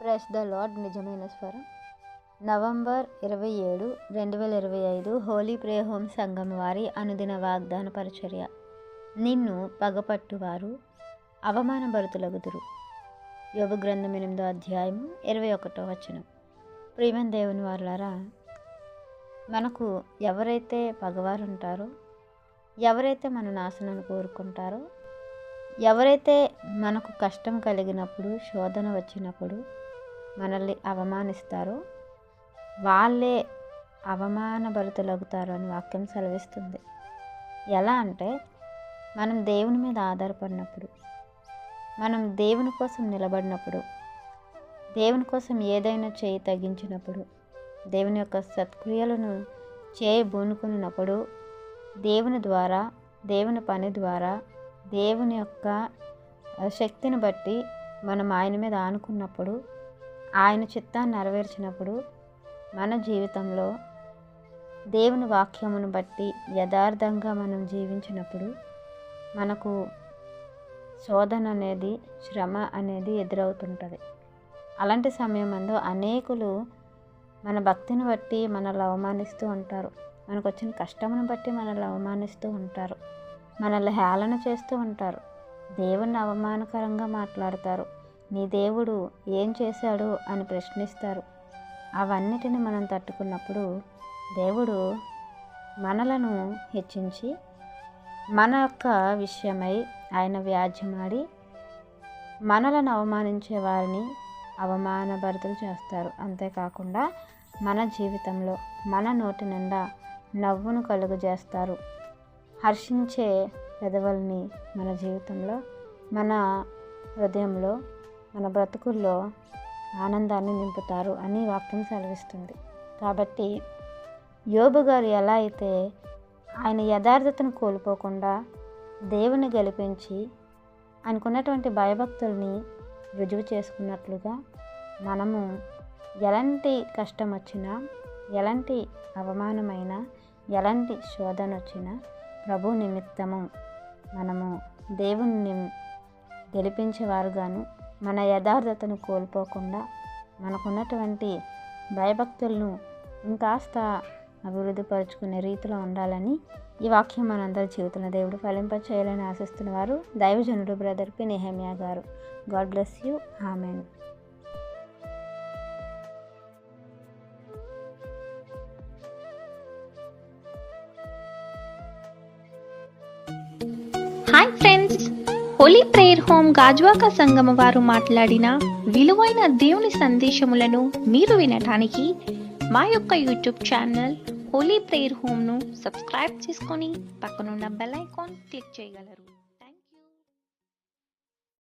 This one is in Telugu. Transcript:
Press the lord. నిజమైన స్వరం. నవంబర్ 27, 2025 హోలీ ప్రేయర్ హోమ్ సంఘం వారి అనుదిన వాగ్దాన పరిచర్య. నిన్ను పగపట్టువారు అవమానభరితులగుదురు. యోబు గ్రంథం 8వ అధ్యాయము 21వ వచనం. ప్రియమైన దేవుని వారులారా, మనకు ఎవరైతే పగవారు ఉంటారో, ఎవరైతే మన నాశనాన్ని కోరుకుంటారో, ఎవరైతే మనకు కష్టం కలిగినప్పుడు, శోధన వచ్చినప్పుడు మనల్ని అవమానిస్తారో వాళ్ళే అవమానభరితులగుతారు అని వాక్యం సెలవిస్తుంది. ఎలా అంటే, మనం దేవుని మీద ఆధారపడినప్పుడు, మనం దేవుని కోసం నిలబడినప్పుడు, దేవుని కోసం ఏదైనా చేయి తగ్గించినప్పుడు, దేవుని యొక్క సత్క్రియలను చేయబూనుకున్నప్పుడు, దేవుని ద్వారా, దేవుని పని ద్వారా, దేవుని యొక్క శక్తిని బట్టి మనం ఆయన మీద ఆనుకున్నప్పుడు, ఆయన చిత్తాన్ని నెరవేర్చినప్పుడు, మన జీవితంలో దేవుని వాక్యమును బట్టి యథార్థంగా మనం జీవించినప్పుడు మనకు శోధన అనేది, శ్రమ అనేది ఎదురవుతుంటుంది. అలాంటి సమయమందు అనేకులు మన భక్తిని బట్టి మనల్ని అవమానిస్తూ ఉంటారు. మనకు వచ్చిన కష్టమును బట్టి మనల్ని అవమానిస్తూ ఉంటారు. మనల్ని హేళన చేస్తూ ఉంటారు. దేవుణ్ణి అవమానకరంగా మాట్లాడతారు. నీ దేవుడు ఏం చేశాడు అని ప్రశ్నిస్తారు. అవన్నిటిని మనం తట్టుకున్నప్పుడు దేవుడు మనలను హెచ్చించి మన యొక్క విషయమై ఆయన వ్యాజ్యమాడి మనలను అవమానించే వారిని అవమానభరితులు చేస్తారు. అంతేకాకుండా మన జీవితంలో మన నోటి నిండా నవ్వును కలుగజేస్తారు. హర్షించే పెదవుల్ని మన జీవితంలో, మన హృదయంలో, మన బ్రతుకుల్లో ఆనందాన్ని నింపుతారు అని వాక్యం సెలవిస్తుంది. కాబట్టి యోబు గారు ఎలా అయితే ఆయన యథార్థతను కోల్పోకుండా దేవుని గెలిపించి ఆయనకున్నటువంటి భయభక్తుల్ని రుజువు చేసుకున్నట్లుగా మనము ఎలాంటి కష్టం వచ్చినా, ఎలాంటి అవమానమైనా, ఎలాంటి శోధన వచ్చినా ప్రభు నిమిత్తము మనము దేవుని గెలిపించేవారుగాను, మన యథార్థతను కోల్పోకుండా మనకున్నటువంటి భయభక్తులను ఇంకాస్త అభివృద్ధిపరుచుకునే రీతిలో ఉండాలని ఈ వాక్యం మనందరి జీవితంలో దేవుడు ఫలింపచేయాలని ఆశిస్తున్న వారు దైవజనుడు బ్రదర్ పి. నెహెమ్యా గారు. God bless you. Amen. Hi friends, Holy Prayer Home Gajuwaka సంఘం వారు మాట్లాడిన విలువైన దేవుని సందేశములను మీరు వినటానికి మా యొక్క యూట్యూబ్ ఛానల్ హోలీ ప్రేయర్ హోమ్ను సబ్స్క్రైబ్ చేసుకొని పక్కనున్న బెల్ ఐకాన్ క్లిక్ చేయగలరు.